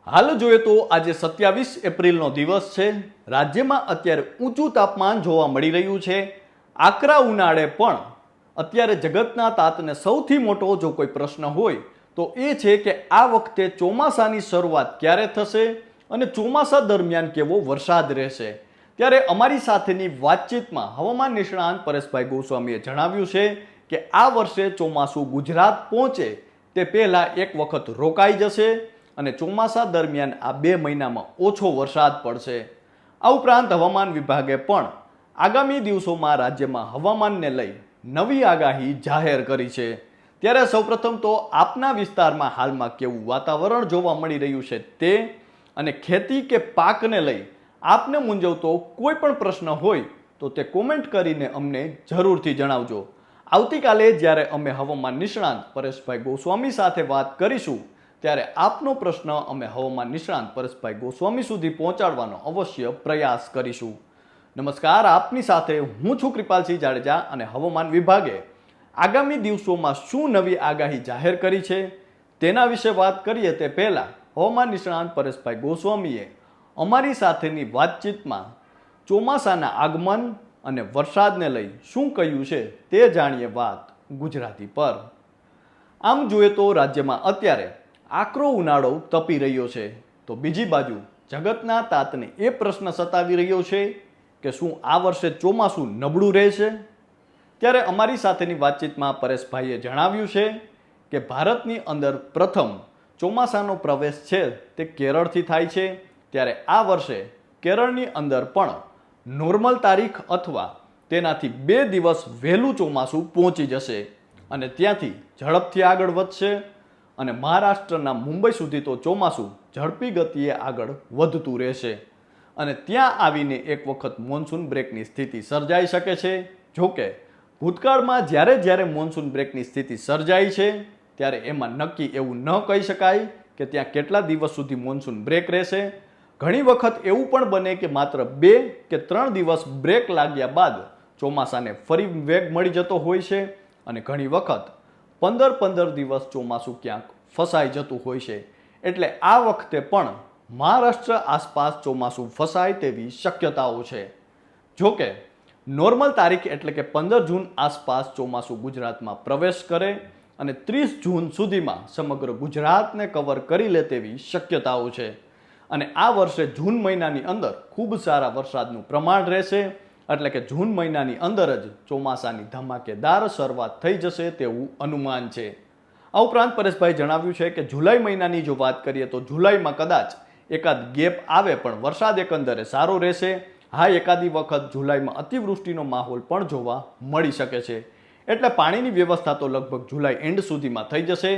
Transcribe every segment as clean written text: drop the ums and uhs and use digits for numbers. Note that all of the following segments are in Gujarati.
હાલ જોઈએ તો આજે 27 એપ્રિલનો દિવસ છે। રાજ્યમાં અત્યારે ઊંચું તાપમાન જોવા મળી રહ્યું છે। આકરા ઉનાળે પણ અત્યારે જગતના તાતને સૌથી મોટો જો કોઈ પ્રશ્ન હોય તો એ છે કે આ વખતે ચોમાસાની શરૂઆત ક્યારે થશે અને ચોમાસા દરમિયાન કેવો વરસાદ રહેશે। ત્યારે અમારી સાથેની વાતચીતમાં હવામાન નિષ્ણાંત પરેશભાઈ ગોસ્વામીએ જણાવ્યું છે કે આ વર્ષે ચોમાસું ગુજરાત પહોંચે તે પહેલા એક વખત રોકાઈ જશે અને ચોમાસા દરમિયાન આ 2 મહિનામાં ઓછો વરસાદ પડશે। આ ઉપરાંત હવામાન વિભાગે પણ આગામી દિવસોમાં રાજ્યમાં હવામાનને લઈ નવી આગાહી જાહેર કરી છે। ત્યારે સૌપ્રથમ તો આપના વિસ્તારમાં હાલમાં કેવું વાતાવરણ જોવા મળી રહ્યું છે તે અને ખેતી કે પાકને લઈ આપને મૂંઝવતો કોઈ પણ પ્રશ્ન હોય તો તે કોમેન્ટ કરીને અમને જરૂરથી જણાવજો। આવતીકાલે જ્યારે અમે હવામાન નિષ્ણાંત પરેશભાઈ ગોસ્વામી સાથે વાત કરીશું ત્યારે આપનો પ્રશ્ન અમે હવામાન નિષ્ણાંત પરેશભાઈ ગોસ્વામી સુધી પહોંચાડવાનો અવશ્ય પ્રયાસ કરીશું। નમસ્કાર, આપની સાથે હું છું કૃપાલસિંહ જાડેજા અને હવામાન વિભાગે આગામી દિવસોમાં શું નવી આગાહી જાહેર કરી છે તેના વિશે વાત કરીએ તે પહેલા હવામાન નિષ્ણાંત પરેશભાઈ ગોસ્વામીએ અમારી સાથેની વાતચીતમાં ચોમાસાના આગમન અને વરસાદને લઈ શું કહ્યું છે તે જાણીએ વાત ગુજરાતી પર। આમ જોઈએ તો રાજ્યમાં અત્યારે આકરો ઉનાળો તપી રહ્યો છે તો બીજી બાજુ જગતના તાતને એ પ્રશ્ન સતાવી રહ્યો છે કે શું આ વર્ષે ચોમાસું નબળું રહેશે। ત્યારે અમારી સાથેની વાતચીતમાં પરેશભાઈએ જણાવ્યું છે કે ભારતની અંદર પ્રથમ ચોમાસાનો પ્રવેશ છે તે કેરળથી થાય છે। ત્યારે આ વર્ષે કેરળની અંદર પણ નોર્મલ તારીખ અથવા તેનાથી 2 દિવસ વહેલું ચોમાસું પહોંચી જશે અને ત્યાંથી ઝડપથી આગળ વધશે અને મહારાષ્ટ્રના મુંબઈ સુધી તો ચોમાસું ઝડપી ગતિએ આગળ વધતું રહેશે અને ત્યાં આવીને એક વખત મોન્સૂન બ્રેકની સ્થિતિ સર્જાઈ શકે છે। જોકે ભૂતકાળમાં જ્યારે મોન્સૂન બ્રેકની સ્થિતિ સર્જાઈ છે ત્યારે એમાં નક્કી એવું ન કહી શકાય કે ત્યાં કેટલા દિવસ સુધી મોન્સૂન બ્રેક રહેશે। ઘણી વખત એવું પણ બને કે માત્ર 2 કે 3 દિવસ બ્રેક લાગ્યા બાદ ચોમાસાને ફરી વેગ મળી જતો હોય છે અને ઘણી વખત 15 દિવસ ચોમાસું ક્યાંક ફસાઈ જતું હોય છે। એટલે આ વખતે પણ મહારાષ્ટ્ર આસપાસ ચોમાસું ફસાય તેવી શક્યતાઓ છે। જોકે નોર્મલ તારીખ એટલે કે 15 જૂન આસપાસ ચોમાસું ગુજરાતમાં પ્રવેશ કરે અને 30 જૂન સુધીમાં સમગ્ર ગુજરાતને કવર કરી લે તેવી શક્યતાઓ છે અને આ વર્ષે જૂન મહિનાની અંદર ખૂબ સારા વરસાદનું પ્રમાણ રહેશે એટલે કે જૂન મહિનાની અંદર જ ચોમાસાની ધમાકેદાર શરૂઆત થઈ જશે તેવું અનુમાન છે। આ ઉપરાંત પરેશભાઈ જણાવ્યું છે કે જુલાઈ મહિનાની જો વાત કરીએ તો જુલાઈમાં કદાચ એકાદ ગેપ આવે પણ વરસાદ એકંદરે સારો રહેશે। હા, એકાદી વખત જુલાઈમાં અતિવૃષ્ટિનો માહોલ પણ જોવા મળી શકે છે એટલે પાણીની વ્યવસ્થા તો લગભગ જુલાઈ એન્ડ સુધીમાં થઈ જશે।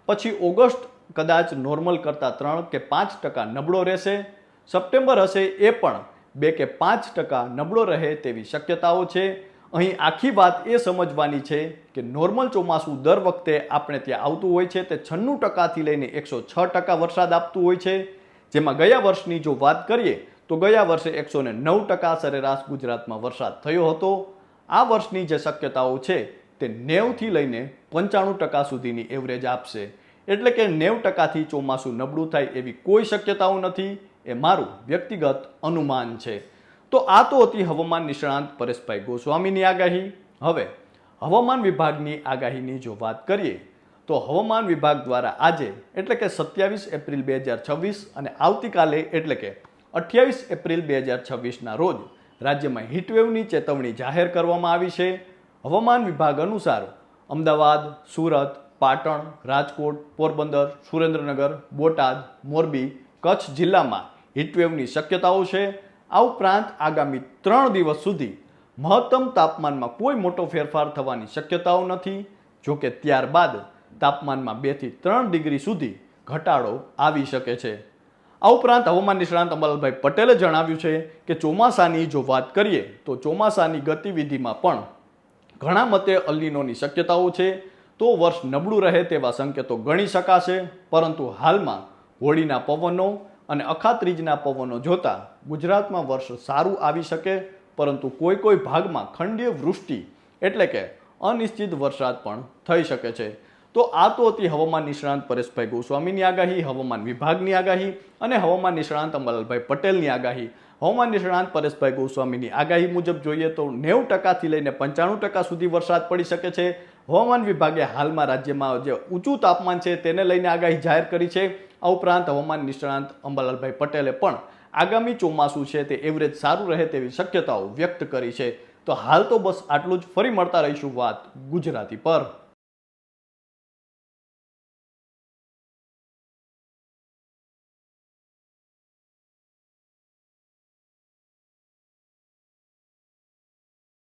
પછી ઓગસ્ટ કદાચ નોર્મલ કરતાં 3 કે 5% નબળો રહેશે। સપ્ટેમ્બર હશે એ પણ 2 કે 5% નબળો રહે તેવી શક્યતાઓ છે। અહીં આખી વાત એ સમજવાની છે કે નોર્મલ ચોમાસું દર વખતે આપણે ત્યાં આવતું હોય છે તે 96%થી લઈને 106% વરસાદ આપતું હોય છે, જેમાં ગયા વર્ષની જો વાત કરીએ તો ગયા વર્ષે 109% સરેરાશ ગુજરાતમાં વરસાદ થયો હતો। આ વર્ષની જે શક્યતાઓ છે તે 90થી લઈને 95% સુધીની એવરેજ આપશે એટલે કે 90%થી ચોમાસું નબળું થાય એવી કોઈ શક્યતાઓ નથી, એ મારું વ્યક્તિગત અનુમાન છે। તો આ તો હતી હવામાન નિષ્ણાંત પરેશભાઈ ગોસ્વામીની આગાહી। હવે હવામાન વિભાગની આગાહીની જો વાત કરીએ તો હવામાન વિભાગ દ્વારા આજે એટલે કે 27 એપ્રિલ 2026 અને આવતીકાલે એટલે કે 28 એપ્રિલ 2026ના રોજ રાજ્યમાં હીટવેવની ચેતવણી જાહેર કરવામાં આવી છે। હવામાન વિભાગ અનુસાર અમદાવાદ, સુરત, પાટણ, રાજકોટ, પોરબંદર, સુરેન્દ્રનગર, બોટાદ, મોરબી, કચ્છ જિલ્લામાં હીટવેવની શક્યતાઓ છે। આ ઉપરાંત આગામી 3 દિવસ સુધી મહત્તમ તાપમાનમાં કોઈ મોટો ફેરફાર થવાની શક્યતાઓ નથી। જોકે ત્યારબાદ તાપમાનમાં 2 થી 3 ડિગ્રી સુધી ઘટાડો આવી શકે છે। આ ઉપરાંત હવામાન નિષ્ણાંત અમલભાઈ પટેલે જણાવ્યું છે કે ચોમાસાની જો વાત કરીએ તો ચોમાસાની ગતિવિધિમાં પણ ઘણા મતે અલ્નીનોની શક્યતાઓ છે તો વર્ષ નબળું રહે તેવા સંકેતો ગણી શકાશે, પરંતુ હાલમાં હોળીના પવનો અને અખાત્રીજના પવનો જોતા ગુજરાતમાં વર્ષ સારું આવી શકે, પરંતુ કોઈ ભાગમાં ખંડીય વૃષ્ટિ એટલે કે અનિશ્ચિત વરસાદ પણ થઈ શકે છે। તો આ તો હતી હવામાન નિષ્ણાંત પરેશભાઈ ગોસ્વામીની આગાહી, હવામાન વિભાગની આગાહી અને હવામાન નિષ્ણાંત અંબાલાલભાઈ પટેલની આગાહી. હવામાન નિષ્ણાંત પરેશભાઈ ગોસ્વામીની આગાહી મુજબ જોઈએ તો 90% થી લઈને 95% સુધી વરસાદ પડી શકે છે. હવામાન વિભાગે હાલમાં રાજ્યમાં જે ઊંચું તાપમાન છે તેને લઈને આગાહી જાહેર કરી છે. આ ઉપરાંત હવામાન નિષ્ણાંત અંબાલાલભાઈ પટેલે પણ આગામી ચોમાસું છે તે એવરેજ સારું રહે તેવી શક્યતાઓ વ્યક્ત કરી છે. તો હાલ તો બસ આટલું જ. ફરી મળતા રહીશું વાત ગુજરાતી પર.